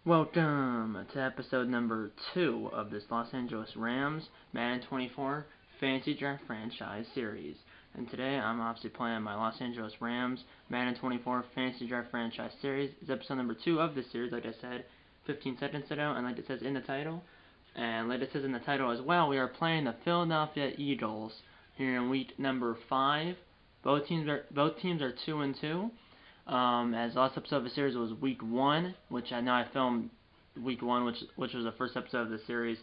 Welcome to episode number 2 of this Los Angeles Rams Madden 24 Fantasy Draft Franchise Series. And today I'm obviously playing my Los Angeles Rams Madden 24 Fantasy Draft Franchise Series. It's episode number 2 of this series, like I said 15 seconds ago, and like it says in the title. And like it says in the title as well, we are playing the Philadelphia Eagles here in week number 5. Both teams are 2-2. As the last episode of the series was week 1, which I know I filmed week 1, which was the first episode of the series,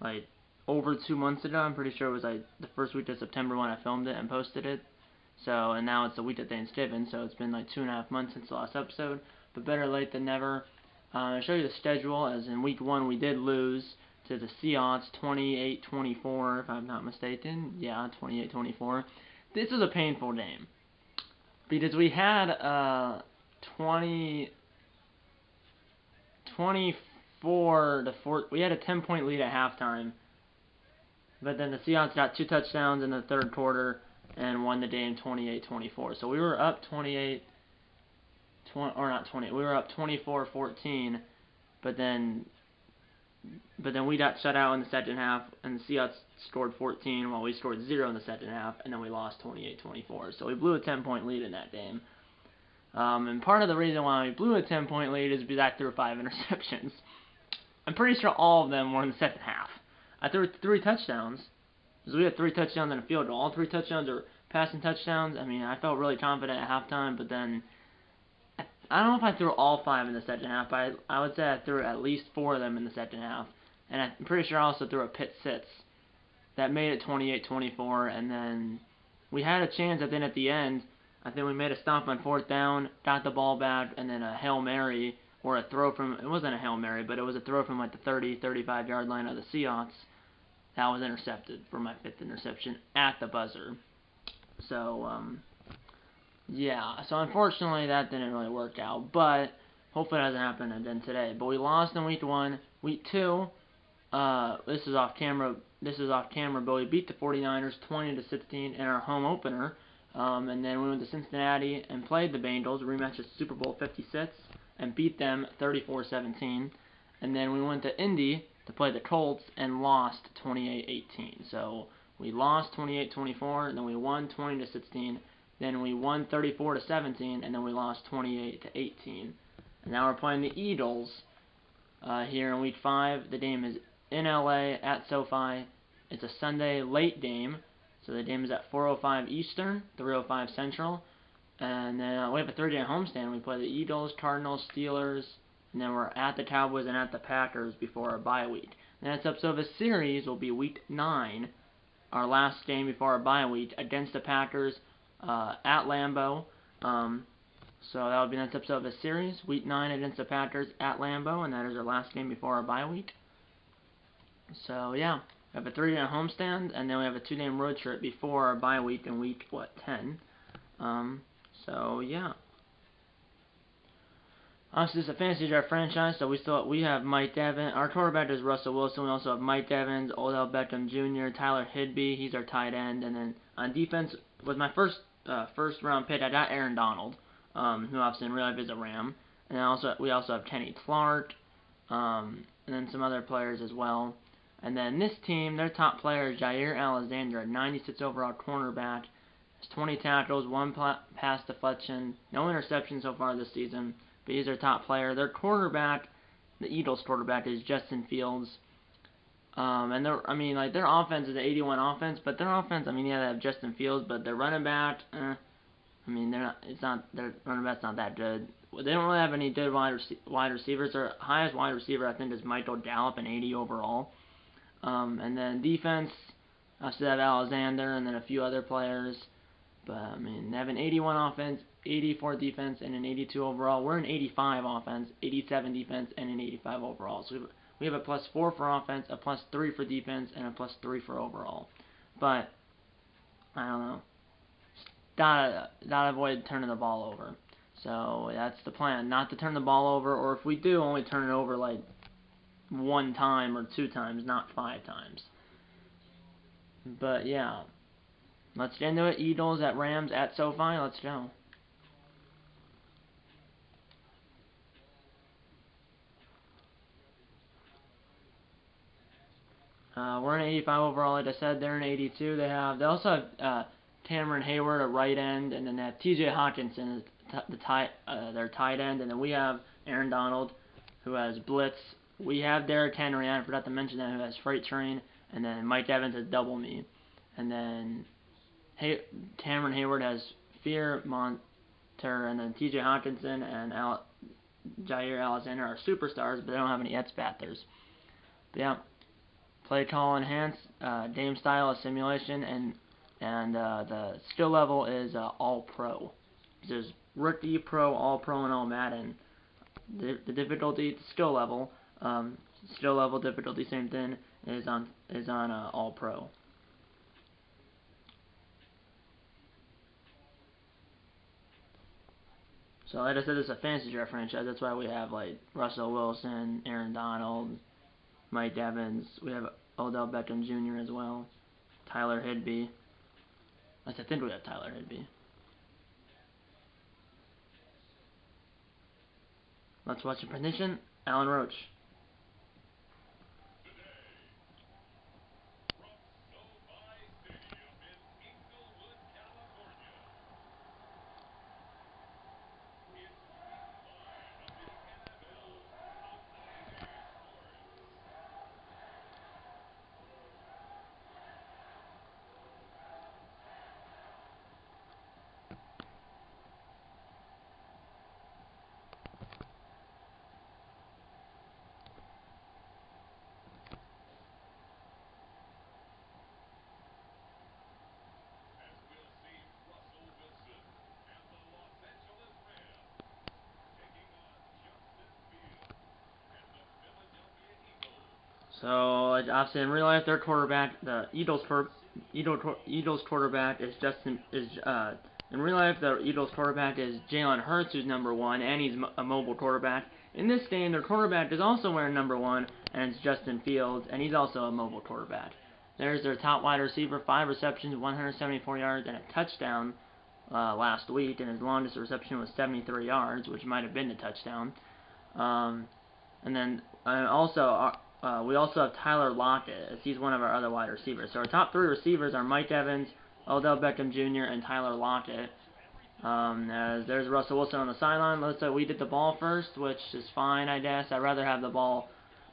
like over 2 months ago. I'm pretty sure it was like the first week of September when I filmed it and posted it. So, and now it's the week of Thanksgiving, so it's been like 2.5 months since the last episode. But better late than never. I'll show you the schedule. As in week 1, we did lose to the Seahawks 28-24, if I'm not mistaken. Yeah, 28-24. This was a painful game, because we had 24 to 4. We had a 10-point lead at halftime, but then the Seahawks got 2 touchdowns in the third quarter and won the game 28-24. So we were up 28, or not 20. We were up 24-14, but then we got shut out in the second half, and the Seahawks scored 14 while we scored 0 in the second half, and then we lost 28-24. So we blew a 10-point lead in that game. And part of the reason why we blew a 10-point lead is because I threw 5 interceptions. I'm pretty sure all of them were in the second half. I threw 3 touchdowns, because we had 3 touchdowns and a field goal. All 3 touchdowns are passing touchdowns. I mean, I felt really confident at halftime, but then I don't know if I threw all 5 in the second half, but I would say I threw at least 4 of them in the second half. And I'm pretty sure I also threw a pick six that made it 28-24. And then we had a chance at the end. I think we made a stop on 4th down, got the ball back, and then a Hail Mary, or a throw from, it wasn't a Hail Mary, but it was a throw from like the 35 yard line of the Seahawks. That was intercepted for my 5th interception at the buzzer. So, yeah, so unfortunately that didn't really work out, but hopefully it doesn't happen again today. But we lost in week 1. Week 2, this is off camera, but we beat the 49ers 20-16 in our home opener. And then we went to Cincinnati and played the Bengals, rematch of Super Bowl 56, and beat them 34-17. And then we went to Indy to play the Colts and lost 28-18. So we lost 28-24, and then we won 20-16. Then we won 34-17, and then we lost 28-18. And now we're playing the Eagles here in week 5. The game is in LA at SoFi. It's a Sunday late game, so the game is at 4:05 Eastern, 3:05 Central. And then we have a 3-day homestand. We play the Eagles, Cardinals, Steelers, and then we're at the Cowboys and at the Packers before our bye week. The next episode of the series will be week 9, our last game before our bye week, against the Packers at Lambeau. So that will be the next episode of the series, week 9 against the Packers at Lambeau, and that is our last game before our bye week. So yeah, we have a 3-day homestand, and then we have a 2-game road trip before our bye week in week 10. So yeah. Obviously, this is a fantasy draft franchise, so we have Mike Evans. Our quarterback is Russell Wilson. We also have Mike Evans, Odell Beckham Jr., Tyler Higbee. He's our tight end. And then on defense, with my first round pick, I got Aaron Donald, who obviously in real life is a Ram. And we also have Kenny Clark, and then some other players as well. And then this team, their top player is Jair Alexander, a 96 overall cornerback. Has 20 tackles, 1 pass deflection, no interceptions so far this season. But he's their top player. Their quarterback, the Eagles quarterback, is Justin Fields. And their offense is an 81 offense, but their offense, they have Justin Fields, but their running back, their running back's not that good. They don't really have any good wide receivers. Their highest wide receiver, I think, is Michael Gallup, an 80 overall. And then defense, I still have Alexander and then a few other players. But, they have an 81 offense, 84 defense, and an 82 overall. We're an 85 offense, 87 defense, and an 85 overall. So we have a +4 for offense, a +3 for defense, and a +3 for overall. But, I don't know. Gotta avoid turning the ball over. So that's the plan, not to turn the ball over, or if we do, only turn it over like 1 time or 2 times, not 5 times. But yeah, let's get into it. Eagles at Rams at SoFi. Let's go. We're in 85 overall, like I said. They're in 82. They also have Cameron Hayward, a right end, and then they have T.J. Hawkinson, their tight end, and then we have Aaron Donald, who has blitz. We have Derrick Henry, I forgot to mention that, who has freight train, and then Mike Evans has double me, and then Cameron Hayward has fear monster, and then T.J. Hawkinson and Jair Alexander are superstars, but they don't have any X-Bathers. But yeah, play call enhanced, game style is simulation, and the skill level is all pro. There's rookie, pro, all pro, and all Madden. The difficulty, skill level difficulty, same thing, is on all pro. So like I said, this is a fantasy draft franchise. That's why we have like Russell Wilson, Aaron Donald, Mike Evans. We have Odell Beckham Jr. as well. Tyler Higbee. I think we have Tyler Higbee. Let's watch the prediction. Alan Roach. So obviously in real life, their quarterback, the Eagles quarterback is in real life the Eagles quarterback is Jalen Hurts, who's number 1, and he's a mobile quarterback. In this game, their quarterback is also wearing number 1, and it's Justin Fields, and he's also a mobile quarterback. There's their top wide receiver, 5 receptions, 174 yards, and a touchdown last week, and his longest reception was 73 yards, which might have been the touchdown. And then we also have Tyler Lockett, as he's one of our other wide receivers. So our top 3 receivers are Mike Evans, Odell Beckham Jr., and Tyler Lockett. As there's Russell Wilson on the sideline. Let's say we did the ball first, which is fine, I guess. I'd rather have the ball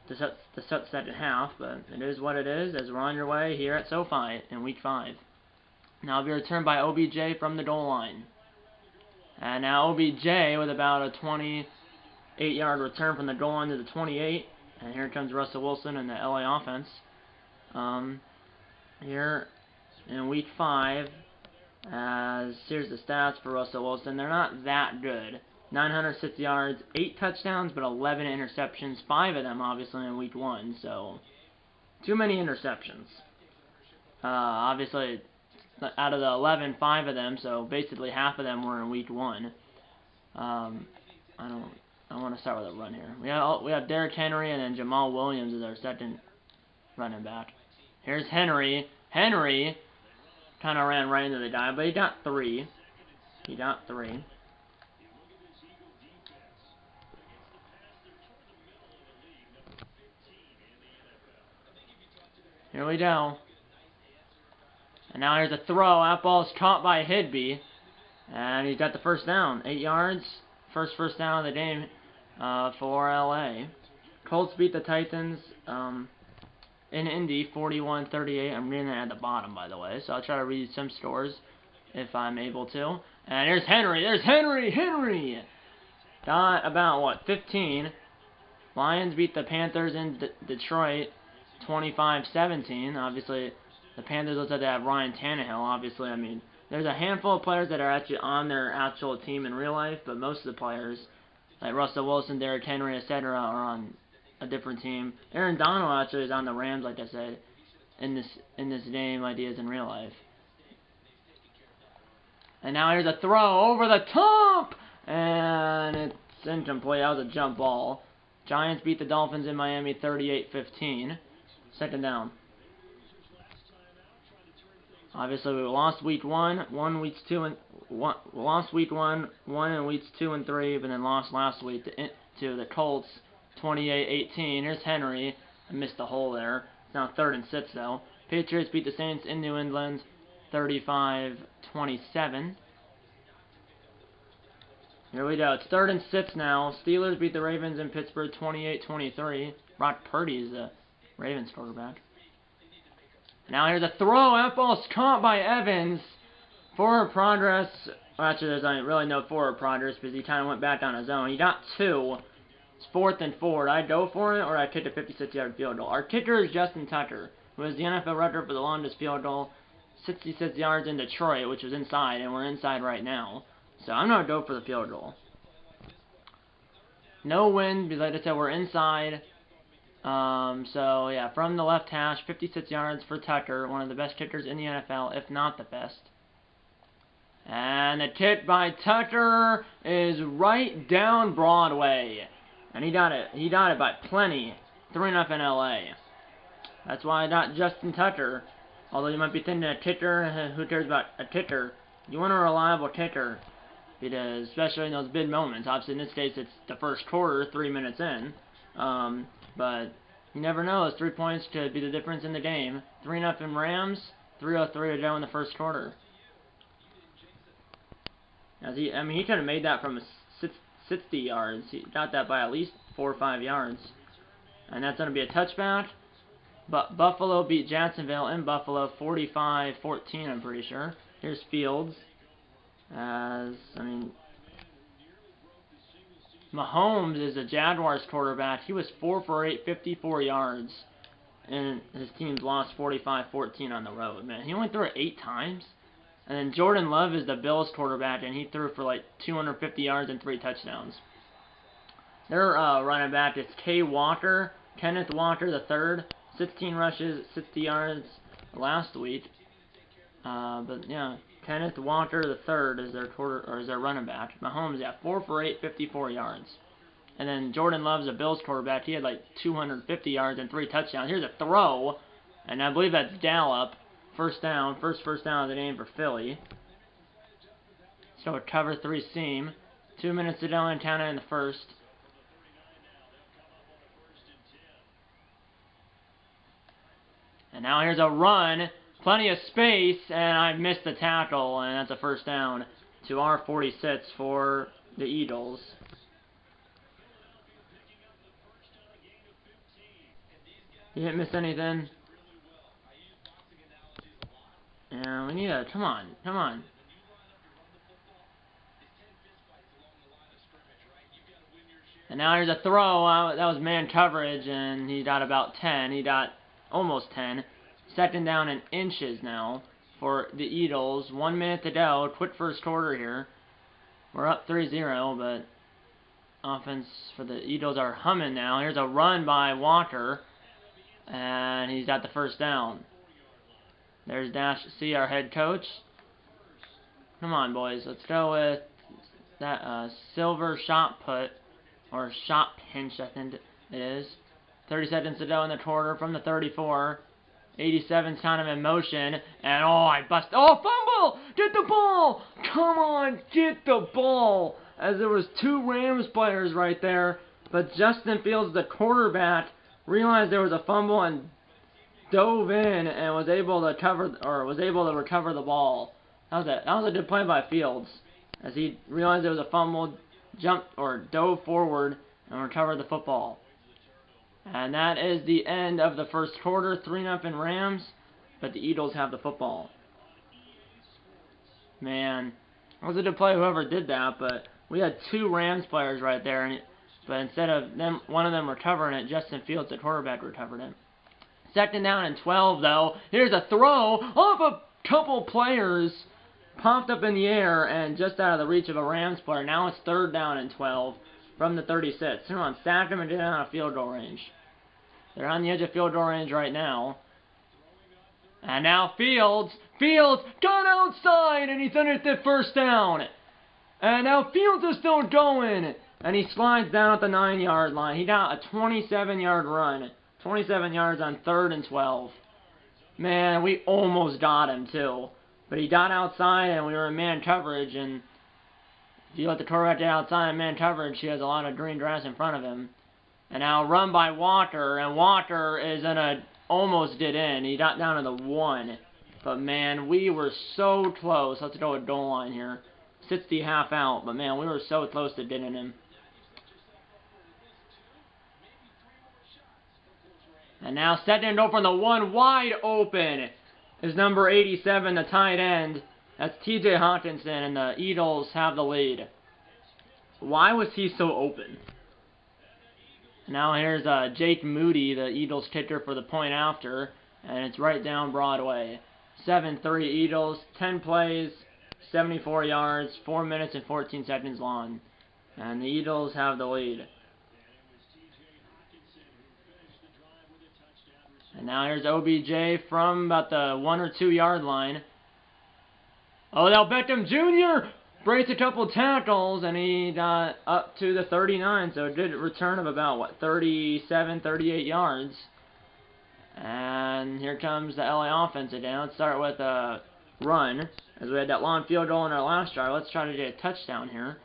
to set the second half, but it is what it is, as we're on your way here at SoFi in Week 5. Now it'll be returned by OBJ from the goal line. And now OBJ with about a 28-yard return from the goal line to the 28. And here comes Russell Wilson and the LA offense. Here in Week 5, here's the stats for Russell Wilson. They're not that good. 906 yards, 8 touchdowns, but 11 interceptions. 5 of them, obviously, in Week 1. So, too many interceptions. Obviously, out of the 11, 5 of them, so basically half of them were in Week 1. I want to start with a run here. We have Derrick Henry and then Jamal Williams as our second running back. Here's Henry. Henry kind of ran right into the guy, but he got 3. Here we go. And now here's a throw. That ball's caught by Higbee. And he's got the first down. 8 yards. First down of the game for LA. Colts beat the Titans in Indy 41-38. I'm reading that at the bottom, by the way. So I'll try to read some scores if I'm able to. And here's Henry. There's Henry. Henry got about, 15. Lions beat the Panthers in Detroit 25-17. Obviously, the Panthers looks like they have Ryan Tannehill. Obviously, I mean, there's a handful of players that are actually on their actual team in real life, but most of the players, like Russell Wilson, Derrick Henry, etc., are on a different team. Aaron Donald actually is on the Rams, like I said, in this game, like he is in real life. And now here's a throw over the top, and it's incomplete. That was a jump ball. Giants beat the Dolphins in Miami 38-15. Second down. Obviously, we lost week 1, won weeks 2 and lost week 1, won in weeks 2 and 3, but then lost last week to the Colts 28-18. Here's Henry. I missed the hole there. now 3rd and 6 though. Patriots beat the Saints in New England 35-27. Here we go. It's 3rd and 6 now. Steelers beat the Ravens in Pittsburgh 28-23. Brock Purdy is the Ravens quarterback. Now here's a throw. That ball's caught by Evans. Forward progress. Well, actually, there's really no forward progress because he kind of went back on his own. He got 2. It's 4th and 4. I'd go for it, or I'd kick a 56-yard field goal. Our kicker is Justin Tucker, who is the NFL record for the longest field goal, 66 yards in Detroit, which was inside, and we're inside right now. So I'm going to go for the field goal. No wind, because like I said, we're inside. So, yeah, from the left hash, 56 yards for Tucker, one of the best kickers in the NFL, if not the best. And the kick by Tucker is right down Broadway. And he got it by plenty. 3-0 LA. That's why I got Justin Tucker. Although you might be thinking a kicker, who cares about a kicker? You want a reliable kicker. Because, especially in those big moments. Obviously, in this case, it's the first quarter, 3 minutes in. But you never know. Those 3 points could be the difference in the game. 3-0 Rams, 3:03 to go in the first quarter. He could have made that from 60 yards. He got that by at least 4 or 5 yards. And that's going to be a touchback. But Buffalo beat Jacksonville in Buffalo 45-14, I'm pretty sure. Here's Fields. Mahomes is a Jaguars quarterback. He was 4 for 8, 54 yards. And his team's lost 45-14 on the road. Man, he only threw it 8 times. And then Jordan Love is the Bills quarterback, and he threw for like 250 yards and 3 touchdowns. Their running back is Kenneth Walker the third, 16 rushes, 60 yards last week. But yeah, Kenneth Walker the third is their running back. Mahomes, 4 for 8, 54 yards. And then Jordan Love's a Bills quarterback. He had like 250 yards and 3 touchdowns. Here's a throw, and I believe that's Gallup. First down of the game for Philly. So a cover 3 seam. 2 minutes to go in Canada in the first. And now here's a run. Plenty of space, and I missed the tackle, and that's a first down to our 46 for the Eagles. You didn't miss anything? Yeah, we need a... Come on. And now here's a throw. That was man coverage, and he got about 10. He got almost 10. 2nd down and inches now for the Eagles. 1 minute to go. Quick first quarter here. We're up 3-0, but offense for the Eagles are humming now. Here's a run by Walker, and he's got the first down. There's Dash C, our head coach. Come on, boys. Let's go with that silver shot put, or shot pinch, I think it is. 30 seconds to go in the quarter from the 34. 87's kind of in motion. And, I bust. Oh, fumble! Get the ball! Come on, get the ball! As there was 2 Rams players right there. But Justin Fields, the quarterback, realized there was a fumble and dove in and was able to recover the ball. That was a good play by Fields, as he realized there was a fumble, jumped or dove forward and recovered the football. And that is the end of the first quarter. 3-0 Rams, but the Eagles have the football. Man, it was a good play whoever did that, but we had 2 Rams players right there, but instead of one of them recovering it, Justin Fields, the quarterback, recovered it. 2nd down and 12, though. Here's a throw off a couple players. Popped up in the air and just out of the reach of a Rams player. Now it's 3rd down and 12 from the 36. Come on, stack them and get out of field goal range. They're on the edge of field goal range right now. And now Fields got outside and he's underneath the first down. And now Fields is still going. And he slides down at the 9-yard line. He got a 27-yard run. 27 yards on 3rd and 12. Man, we almost got him, too. But he got outside, and we were in man coverage. And if you let the quarterback get outside in man coverage, he has a lot of green grass in front of him. And now run by Walker. And Walker is in a almost did in. He got down to the 1. But, man, we were so close. Let's go with goal line here. 60 half out. But, man, we were so close to dinning him. And now setting it over on the 1, wide open is number 87, the tight end. That's TJ Hawkinson, and the Eagles have the lead. Why was he so open? Now here's Jake Moody, the Eagles kicker, for the point after, and it's right down Broadway. 7-3 Eagles, 10 plays, 74 yards, 4 minutes and 14 seconds long. And the Eagles have the lead. And now here's OBJ from about the 1 or 2 yard line. Odell Beckham Jr. breaks a couple tackles, and he got up to the 39, so a good return of about, what, 37, 38 yards. And here comes the LA offense again. Let's start with a run, as we had that long field goal in our last drive. Let's try to get a touchdown here.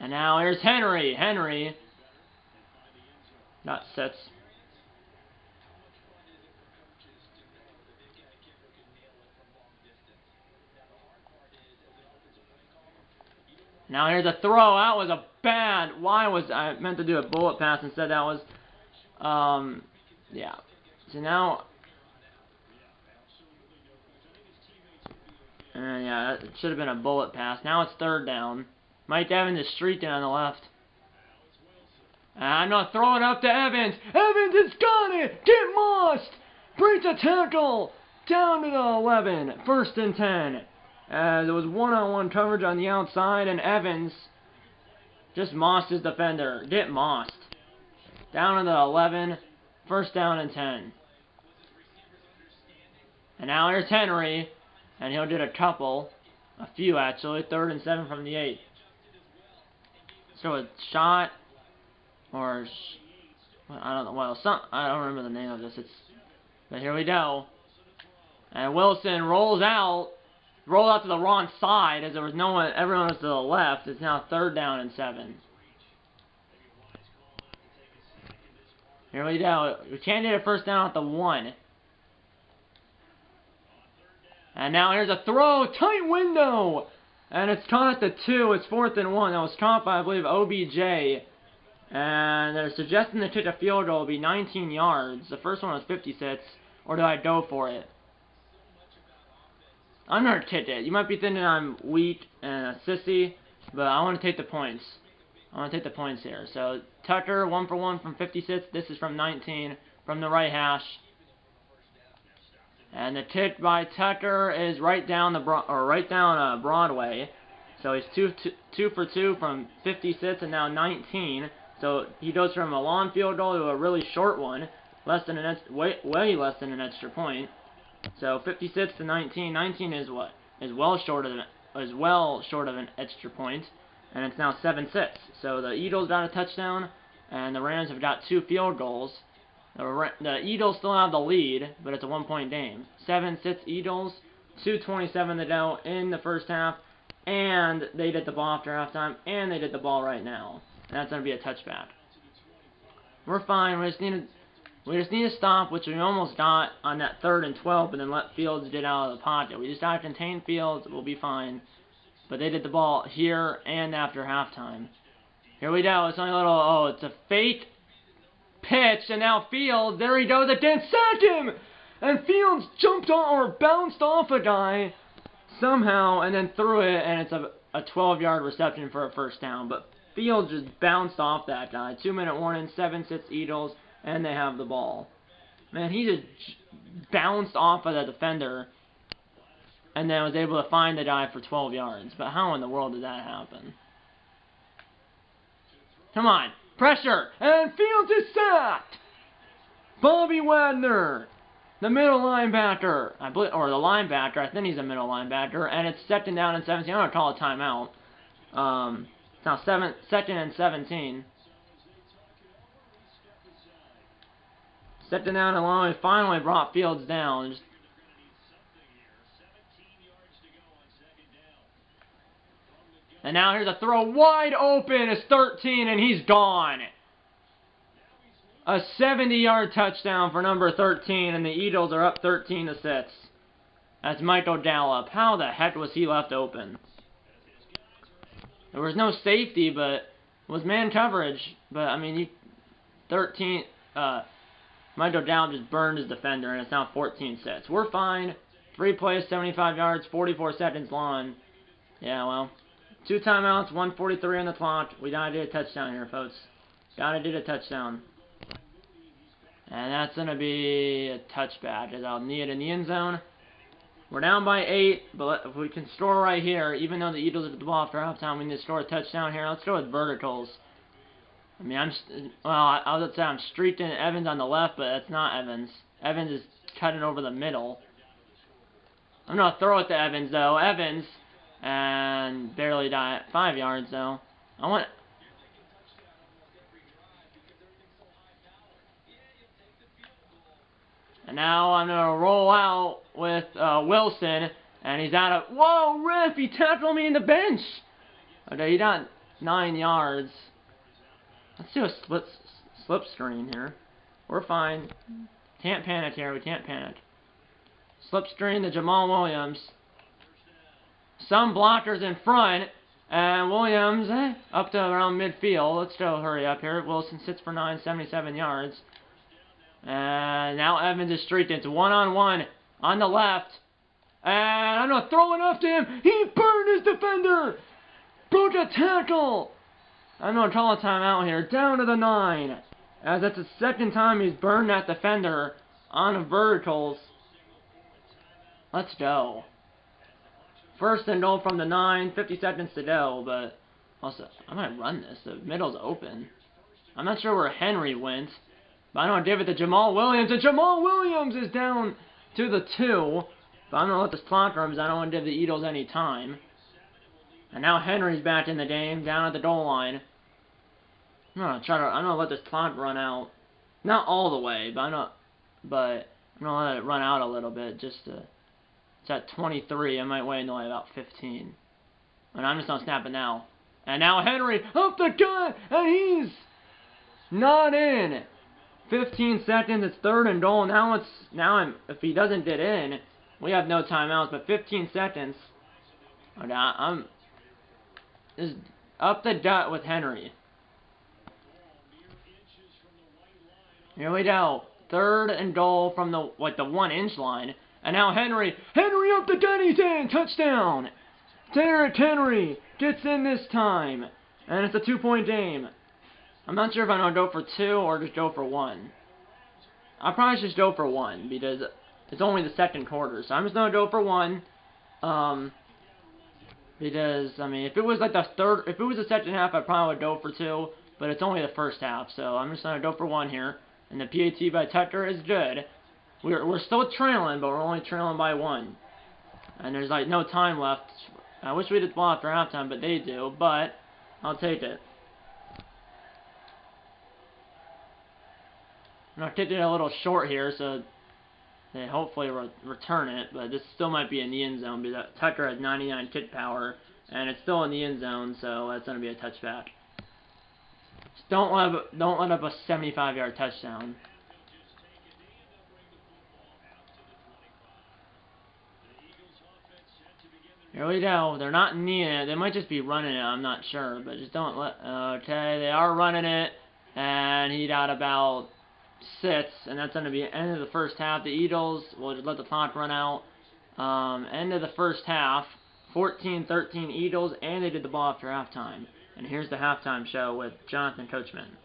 And now here's Henry. Henry got sets. Now here's a throw. That was a bad. Why was I meant to do a bullet pass instead? That was, yeah. So now, yeah, it should have been a bullet pass. Now it's 3rd down. Mike Evans is streaking on the left. And I'm not throwing up to Evans. Evans has got it. Get mossed. Breaks a tackle down to the 11. 1st and 10. As it was one-on-one coverage on the outside, and Evans just mossed his defender. Get mossed. Down to the 11. 1st down and 10. And now here's Henry, and he'll get a few actually. 3rd and 7 from the 8. So a shot, or I don't know. Well, I don't remember the name of this. But here we go. And Wilson rolls out to the wrong side, as there was no one. Everyone was to the left. It's now 3rd down and 7. Here we go. We can't get a 1st down at the 1. And now here's a throw, tight window, and it's caught at the 2. It's 4th and 1. That was caught by, I believe, OBJ. And they're suggesting to kick a field goal will be 19 yards. The first one was 56. Or do I go for it? I'm going to kick it. You might be thinking I'm weak and a sissy, but I want to take the points. I want to take the points here. So Tucker, 1 for 1 from 56. This is from 19 from the right hash. And the kick by Tucker is right down Broadway. So he's 2 for 2 from 56 and now 19. So he goes from a long field goal to a really short one, way less than an extra point. So 56 to 19. 19 is what is well short of an extra point, and it's now 7-6. So the Eagles got a touchdown, and the Rams have got 2 field goals. The Eagles still have the lead, but it's a 1-point game. 7-6 Eagles. 2:27 to go in the first half, and they did the ball after halftime, and they did the ball right now. And that's going to be a touchback. We're fine. We just need to stop, which we almost got on that 3rd and 12, but then let Fields get out of the pocket. We just got to contain Fields. We'll be fine. But they did the ball here and after halftime. Here we go. It's only a little, it's a fake pitch, and now Fields, there he goes again, sack him! And Fields jumped on, or bounced off a guy somehow, and then threw it, and it's a 12-yard reception for a 1st down. But Fields just bounced off that guy. 2-minute warning, 7-6 Eagles, and they have the ball. Man, he just bounced off of the defender, and then was able to find the guy for 12 yards. But how in the world did that happen? Come on. Pressure, and Fields is sacked. Bobby Wagner, the middle linebacker, or the linebacker. I think he's a middle linebacker, and it's 2nd down and 17. I'm gonna call a timeout. It's now 2nd and 17. 2nd down and long. We finally brought Fields down. And now here's a throw wide open. It's 13, and he's gone. A 70-yard touchdown for number 13, and the Eagles are up 13-6. That's Michael Gallup. How the heck was he left open? There was no safety, but it was man coverage. But, I mean, 13, Michael Gallup just burned his defender, and it's now 14-6. We're fine. 3 plays, 75 yards, 44 seconds long. Yeah, well, 2 timeouts, 1:43 on the clock. We gotta do a touchdown here, folks. Gotta do the touchdown. And that's gonna be a touchback, as I'll knee it in the end zone. We're down by 8, but if we can score right here, even though the Eagles are at the ball after halftime, we need to score a touchdown here. Let's go with verticals. I mean, I was say I'm streaking Evans on the left, but that's not Evans. Evans is cutting over the middle. I'm going to throw it to Evans, though. Evans, and barely got 5 yards, though. And now I'm going to roll out with Wilson, and he's out of... Whoa, Riff, he tackled me in the bench! Okay, he got 9 yards. Let's do a slip screen here. We're fine. Can't panic here, we can't panic. Slip screen to Jamal Williams. Some blockers in front. And Williams up to around midfield. Let's go hurry up here. Wilson sits for 9, 77 yards. And now Evans is streaking. It's one-on-one on the left. And I'm going to throw it up to him. He burned his defender. Broke a tackle. I'm going to call a timeout here. Down to the 9. As that's the second time he's burned that defender on the verticals. Let's go. First and goal from the 9, 50 seconds to go, but also, I might run this. The middle's open. I'm not sure where Henry went, but I'm going to give it to Jamal Williams, and Jamal Williams is down to the 2, but I'm going to let this clock run because I don't want to give the Eagles any time. And now Henry's back in the game, down at the goal line. I'm going to let this clock run out. Not all the way, but I'm going to let it run out a little bit just to... It's at 23. I might wait until about 15. And I'm just going to snap it now. And now Henry up the gut, and he's not in. 15 seconds. It's 3rd and goal. If he doesn't get in, we have no timeouts. But 15 seconds. Okay, I'm just up the gut with Henry. Here we go. 3rd and goal from the 1-inch line. And now Henry up the gut, he's in! Touchdown! Derrick Henry gets in this time. And it's a 2-point game. I'm not sure if I'm going to go for 2 or just go for 1. I'll probably just go for 1 because it's only the second quarter. So I'm just going to go for 1. Because, I mean, if it was like if it was the second half, I probably would go for 2. But it's only the first half. So I'm just going to go for 1 here. And the PAT by Tucker is good. We're still trailing, but we're only trailing by 1. And there's like no time left. I wish we did ball after halftime, but they do. But I'll take it. I'm going to kick it a little short here, so they hopefully return it. But this still might be in the end zone because Tucker has 99 kick power, and it's still in the end zone, so that's going to be a touchback. Just don't let up a 75-yard touchdown. Here we go. They're not kneeing it. They might just be running it. I'm not sure. But just don't let... Okay, they are running it. And he got about 6. And that's going to be the end of the first half. The Eagles will just let the clock run out. End of the first half. 14-13 Eagles. And they did the ball after halftime. And here's the halftime show with Jonathan Coachman.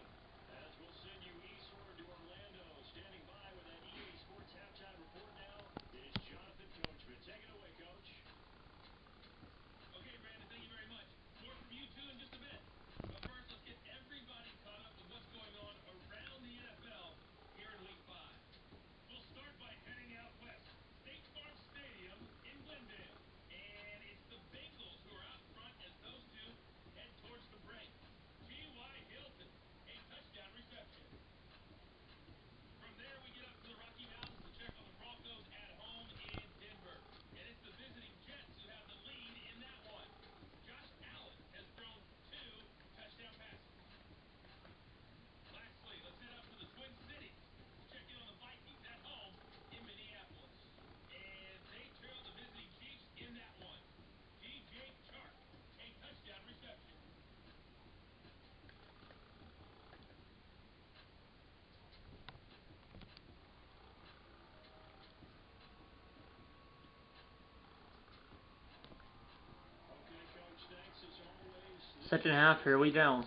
Second half, here we go.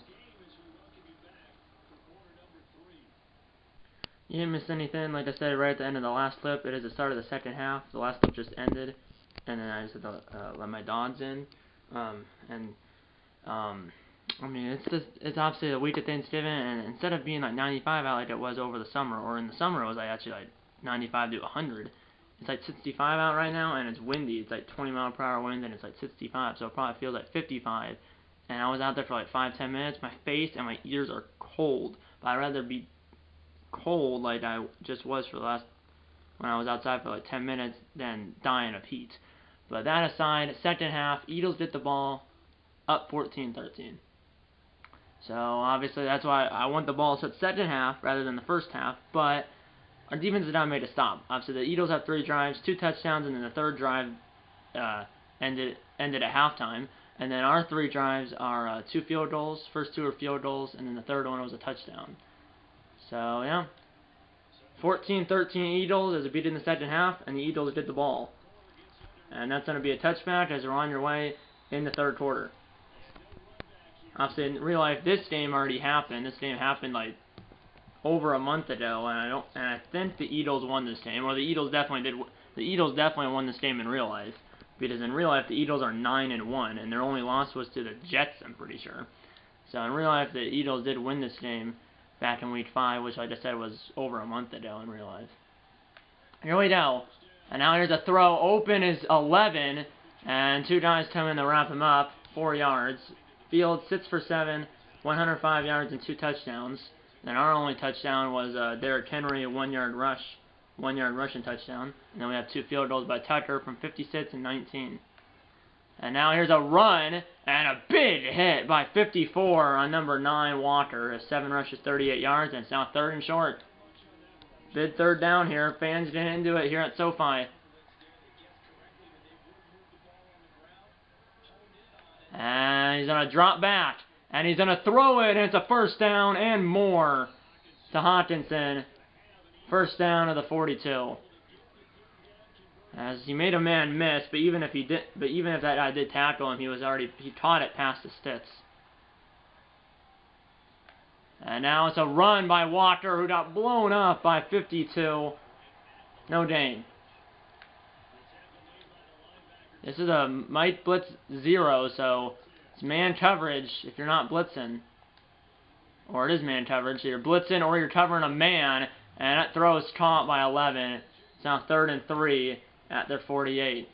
You didn't miss anything. Like I said right at the end of the last clip, it is the start of the second half. The last clip just ended, and then I just had to let my dogs in. I mean, it's obviously the week of Thanksgiving, and instead of being like 95 out like it was over the summer, or in the summer it was like actually like 95 to 100. It's like 65 out right now, and it's windy. It's like 20-mile-per-hour wind, and it's like 65, so it probably feels like 55. And I was out there for like 5-10 minutes. My face and my ears are cold, but I'd rather be cold like I just was for the last, when I was outside for like 10 minutes, than dying of heat. But that aside, second half, Eagles get the ball up 14-13. So obviously that's why I want the ball to second half rather than the first half, but our defense is not made to stop. Obviously the Eagles have 3 drives, 2 touchdowns, and then the third drive ended at halftime. And then our 3 drives are 2 field goals. First 2 are field goals, and then the third one was a touchdown. So yeah, 14-13 Eagles as it beat in the second half, and the Eagles get the ball. And that's going to be a touchback as we're on your way in the third quarter. Obviously, in real life, this game already happened. This game happened like over a month ago, and I think the Eagles won this game, or the Eagles definitely did. The Eagles definitely won this game in real life, because in real life the Eagles are 9-1, and their only loss was to the Jets, I'm pretty sure. So in real life, the Eagles did win this game back in Week 5, which, like I said, was over a month ago in real life. Here we go, and now here's a throw. Open is 11, and 2 guys come in to wrap him up, 4 yards. Field sits for 7, 105 yards and 2 touchdowns. And our only touchdown was Derrick Henry, a 1-yard rushing touchdown. And then we have 2 field goals by Tucker from 56 and 19. And now here's a run and a big hit by 54 on number 9 Walker. 7 rushes, 38 yards, and it's now 3rd and short. Big third down here. Fans getting into it here at SoFi. And he's going to drop back. And he's going to throw it, and it's a first down and more to Hawkinson. First down of the 42. As he made a man miss, but even if that guy did tackle him, he caught it past the sticks. And now it's a run by Walker, who got blown up by 52. No gain. This is a Mike Blitz 0, so it's man coverage if you're not blitzing. Or it is man coverage, so you're blitzing or you're covering a man, and that throw is caught by 11. It's now 3rd and 3 at their 48.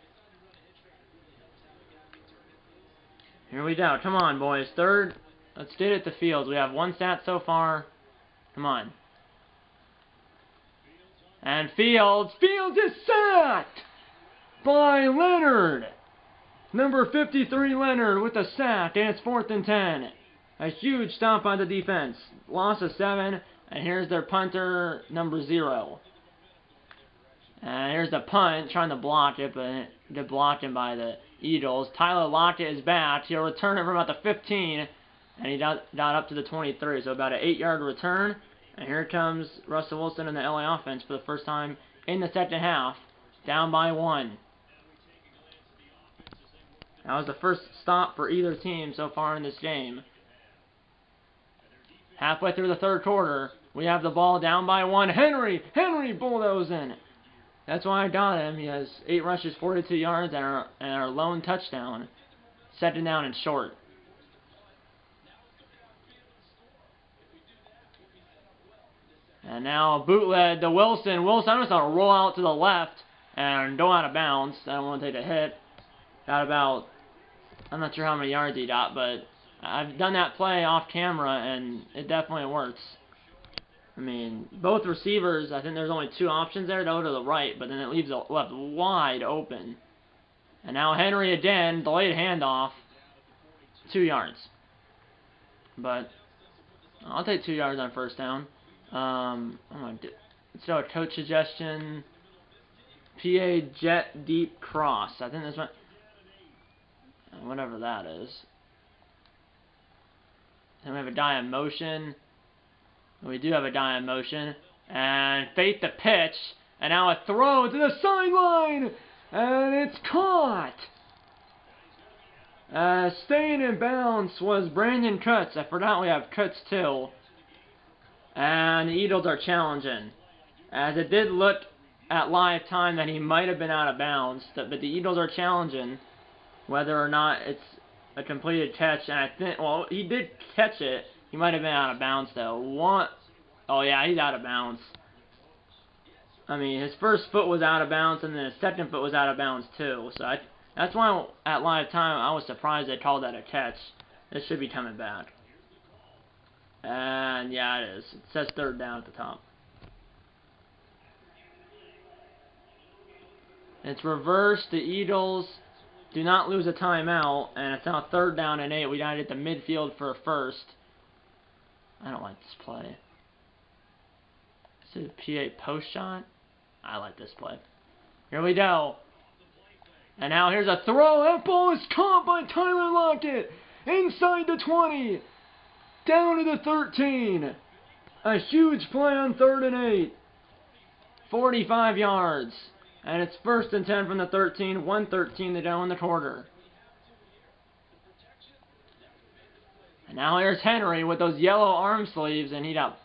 Here we go. Come on, boys. Third. Let's get it to Fields. We have 1 stat so far. Come on. And Fields is sacked by Leonard. Number 53 Leonard with a sack, and it's 4th and 10. A huge stop by the defense. Loss of 7, and here's their punter, number 0. And here's the punt, trying to block it, but get blocked by the Eagles. Tyler Lockett is back. He'll return it from about the 15, and he got up to the 23, so about an 8-yard return. And here comes Russell Wilson in the LA offense for the first time in the second half, down by 1. That was the first stop for either team so far in this game. Halfway through the third quarter, we have the ball down by 1. Henry bulldozing. That's why I got him. He has 8 rushes, 42 yards, and our lone touchdown. 2nd down and short. And now a bootleg to Wilson. I'm just going to roll out to the left and go out of bounds. I don't want to take a hit. Got about, I'm not sure how many yards he got, but I've done that play off camera, and it definitely works. I mean, both receivers, I think there's only 2 options there to go to the right, but then it leaves the left wide open. And now Henry again, delayed handoff, 2 yards. But I'll take 2 yards on first down. I'm going to do a coach suggestion. PA jet deep cross. I think that's what, whatever that is. Then we have a die in motion. We do have a die in motion. And fake the pitch. And now a throw to the sideline. And it's caught. Staying in bounds was Brandon Cutts. I forgot we have Cutts too. And the Eagles are challenging. As it did look at live time that he might have been out of bounds. But the Eagles are challenging whether or not it's a completed catch. And I think, well, he did catch it. He might have been out of bounds though. Oh yeah, he's out of bounds. I mean, his first foot was out of bounds, and then his second foot was out of bounds too. So that's why at live time I was surprised they called that a catch. This should be coming back. And yeah, it is. It says third down at the top. It's reversed. The Eagles do not lose a timeout, and it's now third down and 8. We gotta get the midfield for a first. I don't like this play. Is it a P8 post shot? I like this play. Here we go. And now here's a throw. That ball is caught by Tyler Lockett. Inside the 20. Down to the 13. A huge play on 3rd and 8. 45 yards. And it's 1st and 10 from the 13. 1:13 to go in the quarter. And now here's Henry with those yellow arm sleeves, and he got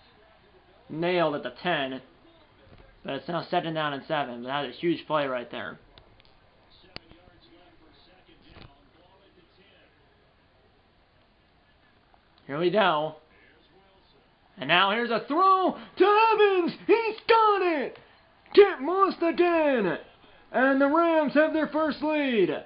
nailed at the 10. But it's now 2nd down and 7. But that was a huge play right there. Here we go. And now here's a throw to Evans. He's got it. Get lost again. And the Rams have their first lead.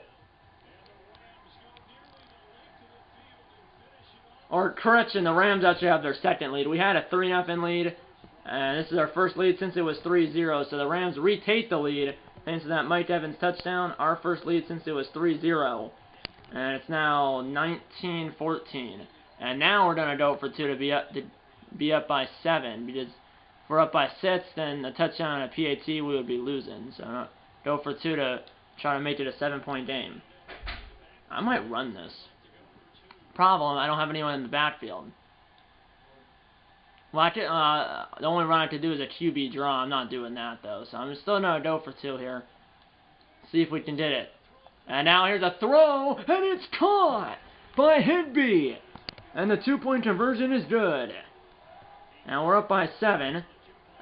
Or correction, the Rams actually have their second lead. We had a 3-0 lead. And this is our first lead since it was 3-0. So the Rams retake the lead thanks to that Mike Evans touchdown. Our first lead since it was 3-0. And it's now 19-14. And now we're going to go for 2 to be up by 7. Because if we're up by 6, then a touchdown and a PAT we would be losing. So go for 2 to try to make it a 7-point game. I might run this. Problem, I don't have anyone in the backfield. Well, the only run I could do is a QB draw. I'm not doing that, though. So I'm still going to go for 2 here. See if we can get it. And now here's a throw, and it's caught by Higby. And the 2-point conversion is good. Now we're up by 7.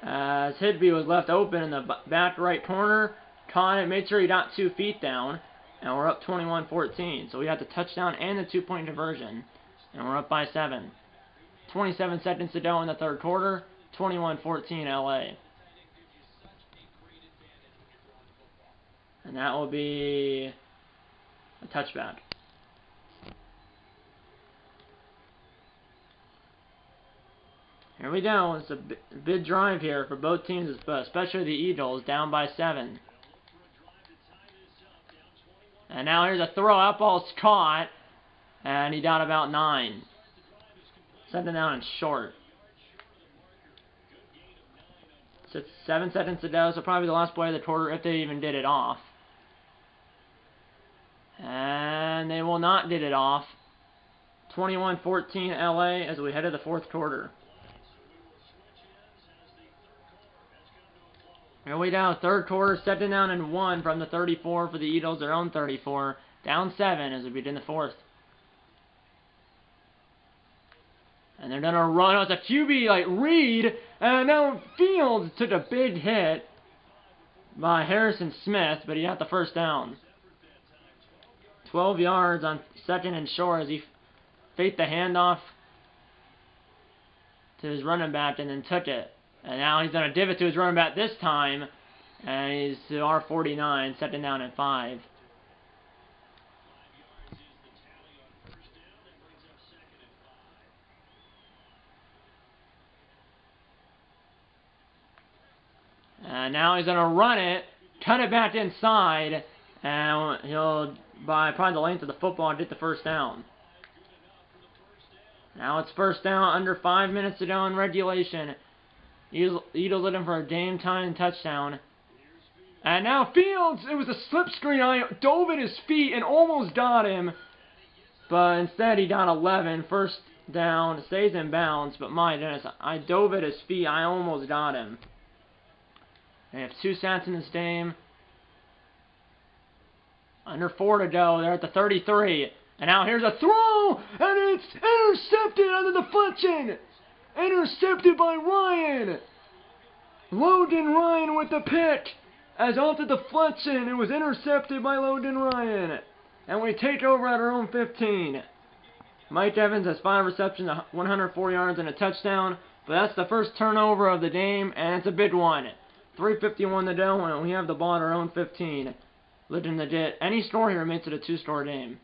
As Higby was left open in the back right corner. Caught it, made sure he got 2 feet down. And we're up 21-14. So we got the touchdown and the 2-point conversion. And we're up by 7. 27 seconds to go in the 3rd quarter. 21-14 LA. And that will be a touchback. Here we go. It's a big drive here for both teams, especially the Eagles, down by 7. And now here's a throw. That ball's caught. And he got about 9. 2nd down and short. So it's 7 seconds to go, so probably the last play of the quarter if they even did it off. And they will not get it off. 21-14 LA as we head to the 4th quarter. Here we go, 3rd quarter, 2nd down and 1 from the 34 for the Eagles, their own 34. Down 7 as we begin the 4th. And they're going to run out the QB read. And now Fields took a big hit by Harrison Smith, but he got the 1st down. 12 yards on 2nd and short as he faked the handoff to his running back and then took it. And now he's going to divot to his running back this time. And he's to our 49, 2nd down and 5. And now he's going to run it, cut it back inside, and he'll, by probably the length of the football, get the 1st down. Now it's 1st down, under 5 minutes to go in regulation. Eagles looking for a game-time touchdown. And now Fields, it was a slip screen. I dove at his feet and almost got him. But instead he got 11. 1st down, stays in bounds. But my goodness, I dove at his feet. I almost got him. They have 2 sacks in this game. Under 4 to go. They're at the 33. And now here's a throw, and it's intercepted on the deflection. Intercepted by Ryan. Logan Ryan with the pick. As off the deflection, it was intercepted by Logan Ryan. And we take over at our own 15. Mike Evans has 5 receptions, 104 yards, and a touchdown. But that's the first turnover of the game, and it's a big one. 3:51 to go, and we have the ball at our own 15. Looking legit. Any score here makes it a 2-score game.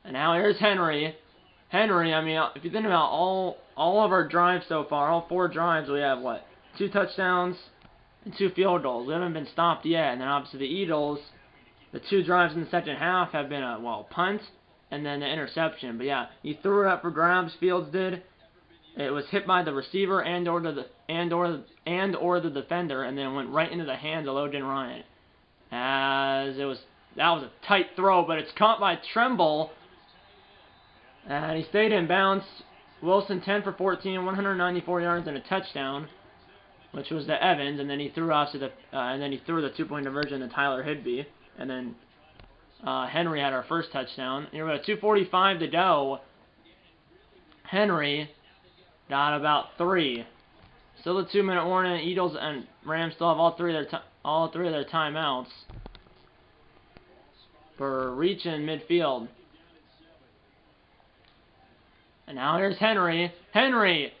And now here's Henry. Henry, I mean, if you think about all of our drives so far, all 4 drives, we have, what, 2 touchdowns and 2 field goals. We haven't been stopped yet. And then obviously the Eagles, the 2 drives in the second half have been a, well, punt and then the interception. But yeah, he threw it up for grabs, Fields did. It was hit by the receiver and or the defender, and then went right into the hands of Logan Ryan. That was a tight throw, but it's caught by Tremble. And he stayed in bounds. Wilson 10 for 14, 194 yards and a touchdown, which was to Evans, and then he threw off to the the 2-point conversion to Tyler Higbee, and then Henry had our first touchdown. Here we have 2:45 to go. Henry got about 3. Still a 2-minute warning. Eagles and Rams still have all three of their timeouts for reaching midfield. And now here's Henry. Henry!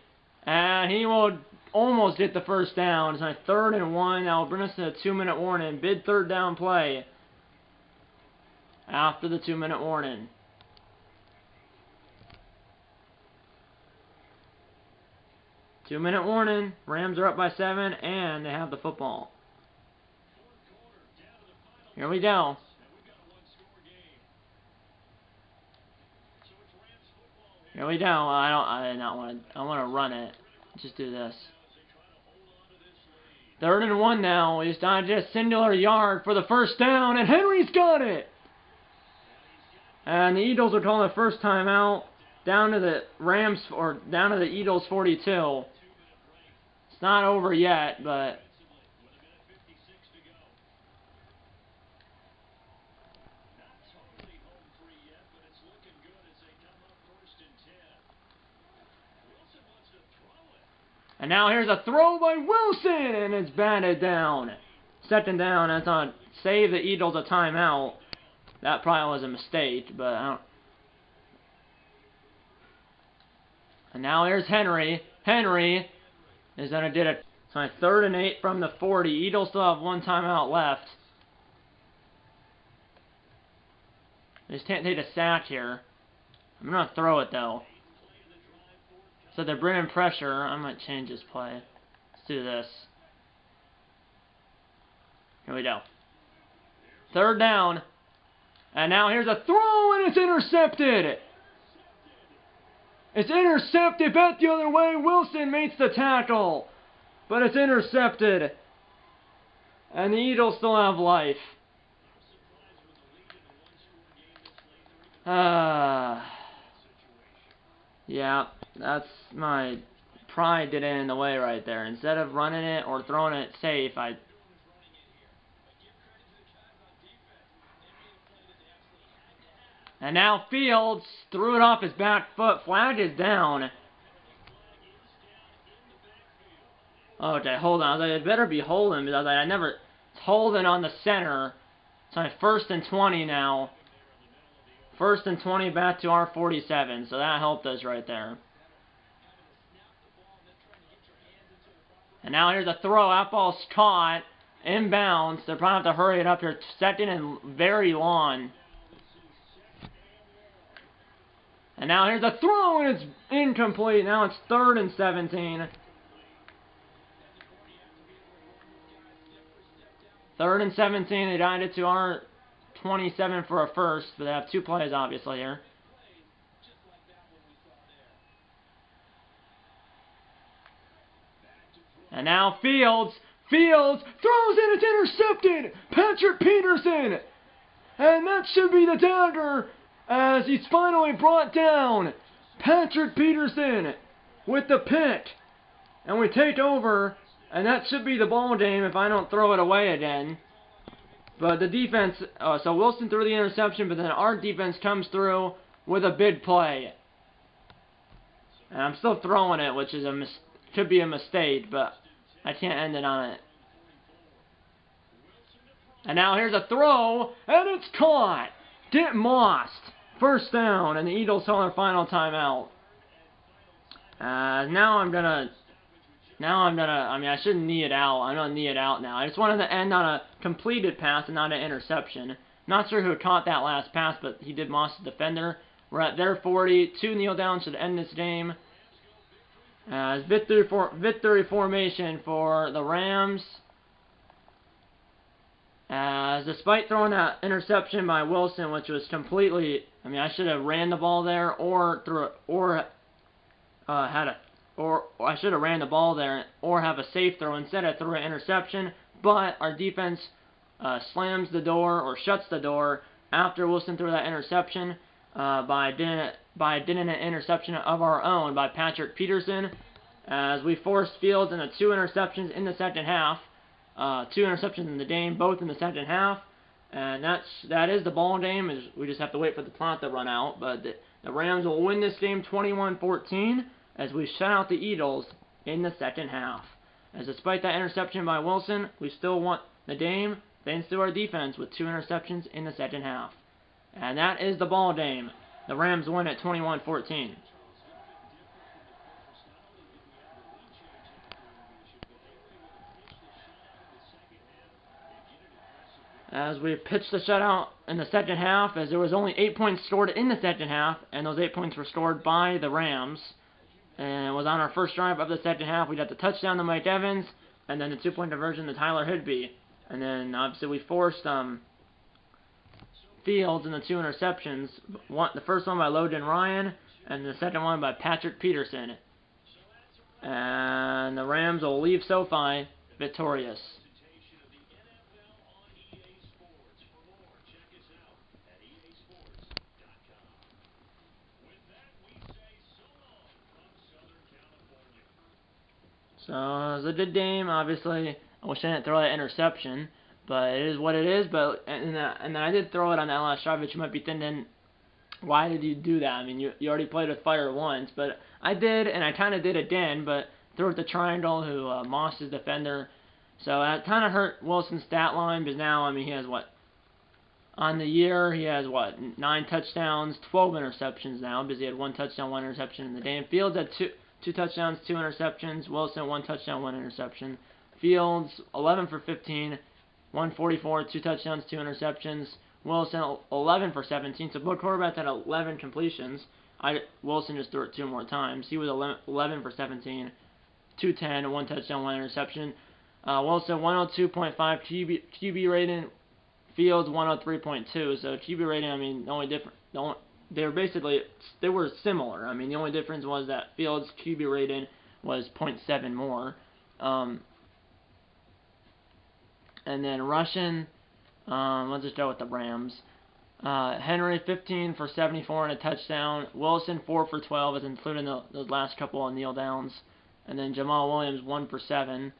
And he will almost get the first down. It's on 3rd and 1. That will bring us to a 2-minute warning. Big 3rd down play after the 2-minute warning. Two-minute warning. Rams are up by 7, and they have the football. Here we go. Here we go. I want to run it. Just do this. 3rd and 1 now. He's done just singular yard for the first down, and Henry's got it. And the Eagles are calling the first time out down to the Rams, or down to the Eagles 42. It's not over yet, but and now here's a throw by Wilson, and it's batted down. 2nd down. That's on save the Eagles a timeout. That probably was a mistake, but I don't. And now here's Henry. Henry is going to do it. It's on 3rd and 8 from the 40. Eagles still have 1 timeout left. They just can't take a sack here. I'm going to throw it, though. So they're bringing pressure. I might change this play. Let's do this. Here we go. 3rd down. And now here's a throw, and it's intercepted. It's intercepted back the other way. Wilson makes the tackle. But it's intercepted. And the Eagles still have life. Yeah, that's my pride getting in the way right there. Instead of running it or throwing it safe, And now Fields threw it off his back foot. Flag is down. Okay, hold on. I was like, it better be holding, because I never... It's holding on the center. It's on 1st and 20 now. 1st and 20 back to our 47, so that helped us right there. And now here's a throw. That ball's caught. Inbounds. They'll probably have to hurry it up here. 2nd and very long. And now here's a throw, and it's incomplete. Now it's 3rd and 17. 3rd and 17. They got it to our 27 for a first, but they have 2 plays, obviously, here. And now Fields throws it, it's intercepted! Patrick Peterson! And that should be the dagger, as he's finally brought down. Patrick Peterson with the pick. And we take over, and that should be the ball game if I don't throw it away again. But the defense, so Wilson threw the interception, but then our defense comes through with a big play. And I'm still throwing it, which is could be a mistake, but I can't end it on it. And now here's a throw, and it's caught. Get mossed. First down, and the Eagles call their final timeout. Now I'm gonna, I mean, I shouldn't knee it out. I'm gonna knee it out now. I just wanted to end on a completed pass and not an interception. Not sure who caught that last pass, but he did moss the defender. We're at their 40. 2 kneel downs should end this game. As victory formation for the Rams. As despite throwing that interception by Wilson, which was completely, I mean, I should have ran the ball there or threw it, or I should have ran the ball there or have a safe throw. Instead, I threw an interception. But our defense slams the door or shuts the door after Wilson threw that interception by doing an interception of our own by Patrick Peterson, as we forced Fields into 2 interceptions in the second half. 2 interceptions in the game, both in the second half, and that is the ball game. We just have to wait for the clock to run out. But the Rams will win this game 21-14 as we shut out the Eagles in the second half. As despite that interception by Wilson, we still won the game thanks to our defense with 2 interceptions in the second half. And that is the ball game. The Rams win at 21-14. As we pitched the shutout in the second half, as there was only 8 points scored in the second half, and those 8 points were scored by the Rams. And it was on our first drive of the second half. We got the touchdown to Mike Evans, and then the 2-point conversion to Tyler Higbee. And then obviously we forced Fields in the 2 interceptions. The first one by Logan Ryan, and the second one by Patrick Peterson. And the Rams will leave SoFi victorious. So it was a good game. Obviously, I wish I didn't throw that interception, but it is what it is. But and then I did throw it on that last drive, which you might be thinking, why did you do that? I mean, you already played with fire once, but I did, and I kind of did again, but threw it to Triangle, who mossed his defender. So that kind of hurt Wilson's stat line, because now, I mean, he has what? On the year, he has what? 9 touchdowns, 12 interceptions now, because he had 1 touchdown, 1 interception in the game. Fields had 2 touchdowns, 2 interceptions. Wilson, 1 touchdown, 1 interception. Fields, 11 for 15, 144, 2 touchdowns, 2 interceptions. Wilson, 11 for 17. So both quarterbacks had 11 completions. Wilson just threw it 2 more times. He was 11 for 17, 210, 1 touchdown, 1 interception. Wilson, 102.5 QB rating. Fields, 103.2. So QB rating, I mean, the only difference, they were similar. I mean, the only difference was that Fields' QB rating was 0.7 more. And then rushing, let's just go with the Rams. Henry, 15 for 74 and a touchdown. Wilson, 4 for 12, as including those last couple of kneel downs. And then Jamal Williams, 1 for 7.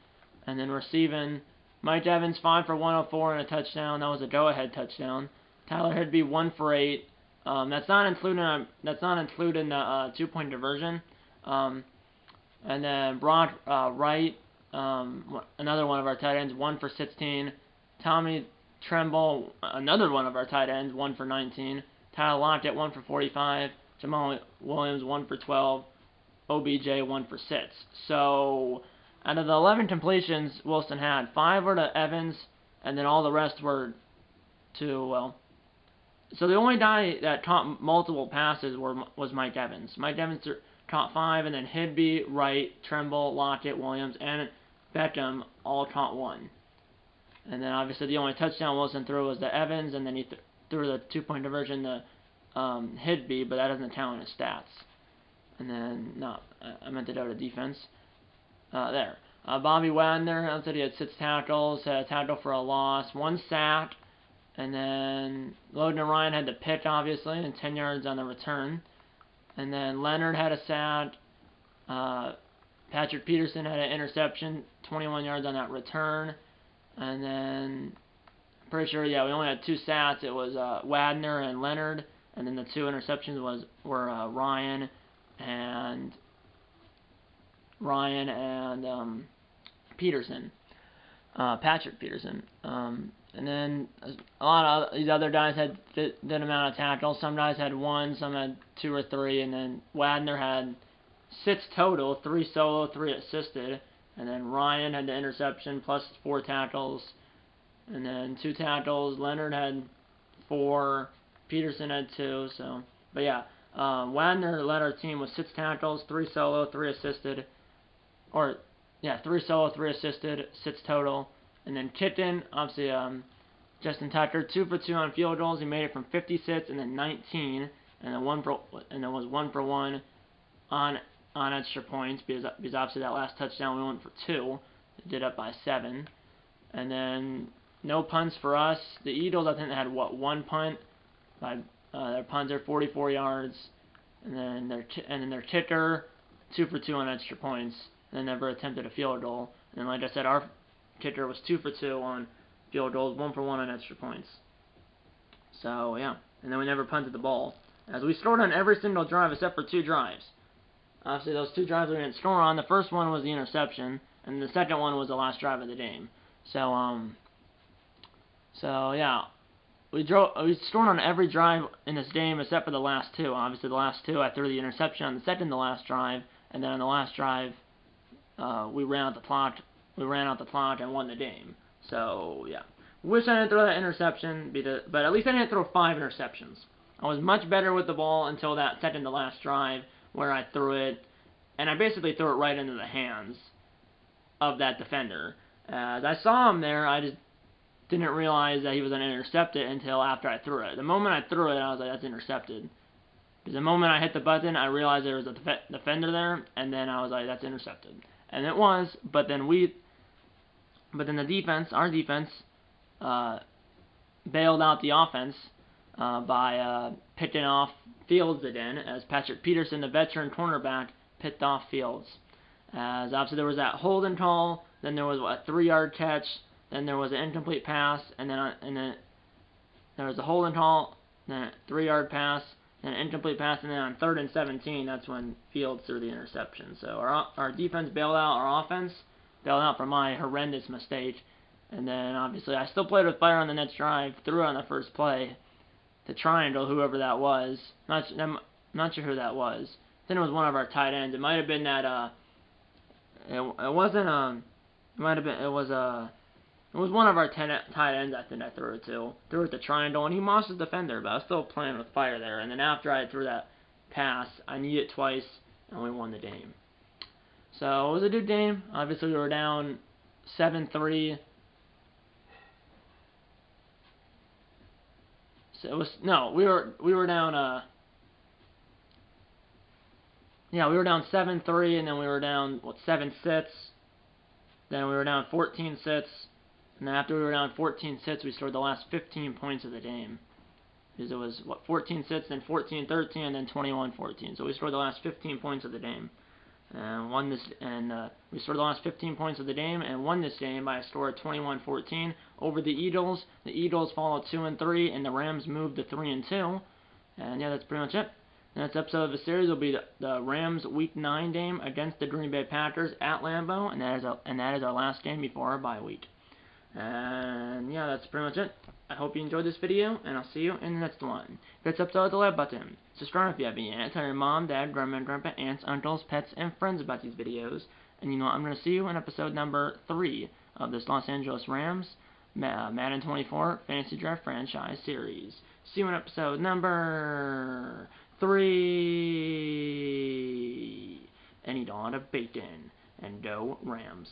And then receiving, Mike Evans, 5 for 104 and a touchdown. That was a go-ahead touchdown. Tyler Higbee, 1 for 8. That's not including the 2-point conversion. And then Brock Wright, another one of our tight ends, 1 for 16. Tommy Tremble, another one of our tight ends, 1 for 19. Tyler Lockett, 1 for 45. Jamal Williams, 1 for 12. OBJ, 1 for 6. So out of the 11 completions Wilson had, 5 were to Evans, and then all the rest were to, well, so the only guy that caught multiple passes was Mike Evans. Mike Evans caught 5, and then Higbee, Wright, Tremble, Lockett, Williams, and Beckham all caught 1. And then obviously the only touchdown Wilson threw was to Evans, and then he threw the 2-point conversion to Higbee, but that doesn't count in his stats. And then, no, I meant to go to defense. There. Bobby Wagner, he had 6 tackles, had a tackle for a loss, 1 sack. And then Logan Ryan had the pick, obviously, and 10 yards on the return. And then Leonard had a sack. Patrick Peterson had an interception, 21 yards on that return. And then pretty sure, yeah, we only had 2 stats. It was Wagner and Leonard, and then the 2 interceptions were Ryan and Peterson, Patrick Peterson. And then a lot of these other guys had that amount of tackles. Some guys had 1, some had 2 or 3, and then Wagner had 6 total, 3 solo, 3 assisted, and then Ryan had the interception plus 4 tackles, and then 2 tackles. Leonard had 4, Peterson had 2. So, but yeah, Wagner led our team with 6 tackles, 3 solo, 3 assisted, 3 solo, 3 assisted, 6 total. And then Kitten, obviously, Justin Tucker, 2 for 2 on field goals. He made it from 56 and then 19, and then was 1 for 1 on extra points because obviously that last touchdown we went for 2, did up by 7, and then no punts for us. The Eagles, I think they had 1 punt. Their punts are 44 yards, and then their kicker, 2 for 2 on extra points. They never attempted a field goal. And like I said, our kicker was 2 for 2 on field goals, 1 for 1 on extra points. So yeah, and then we never punted the ball, as we scored on every single drive except for 2 drives. Obviously, those 2 drives we didn't score on. The first one was the interception, and the second one was the last drive of the game. So yeah, we scored on every drive in this game except for the last 2. Obviously, the last 2 I threw the interception on the second to last drive, and then on the last drive we ran out the clock. We ran out the clock and won the game. So yeah, wish I didn't throw that interception, but at least I didn't throw 5 interceptions. I was much better with the ball until that second to last drive, where I threw it, and I basically threw it right into the hands of that defender. As I saw him there, I just didn't realize that he was going to intercept it until after I threw it. The moment I threw it, I was like, that's intercepted. Because the moment I hit the button, I realized there was a defender there, and then I was like, that's intercepted. And it was, but then the defense, our defense, bailed out the offense by picking off Fields again, as Patrick Peterson, the veteran cornerback, picked off Fields. As obviously there was that holding call, then there was a 3-yard catch, then there was an incomplete pass, and then there was a holding call, then a 3-yard pass, then an incomplete pass, and then on 3rd and 17, that's when Fields threw the interception. So our defense bailed out our offense, bailed out for my horrendous mistake, and then obviously I still played with fire on the next drive, threw it on the first play to triangle whoever that was. I'm not sure who that was. I think it was one of our tight ends. It might have been that it was one of our tight ends. I think I threw it to. Threw it to triangle, and he mossed his defender, but I was still playing with fire there. And then after I threw that pass, I needed it twice, and we won the game. So it was a good game. Obviously, we were down 7-3. So it was we were down. Yeah, we were down 7-3, and then we were down 7-6. Then we were down 14-6, and then after we were down 14-6, we scored the last 15 points of the game. Because it was 14-6, then 14-13, and then 21-14. So we scored the last 15 points of the game. And won this, and we scored the last 15 points of the game and won this game by a score of 21-14 over the Eagles. The Eagles fall to 2-3, and the Rams moved to 3-2. And yeah, that's pretty much it. The next episode of the series will be the Rams Week 9 game against the Green Bay Packers at Lambeau, and that is our last game before our bye week. And yeah, that's pretty much it. I hope you enjoyed this video, and I'll see you in the next one. If it's episode, hit the like button. Subscribe if you have any. And tell your mom, dad, grandma, and grandpa, aunts, uncles, pets, and friends about these videos. And you know what? I'm going to see you in episode number 3 of this Los Angeles Rams Madden 24 Fantasy Draft Franchise Series. See you in episode number 3. And eat a lot of bacon. And go Rams.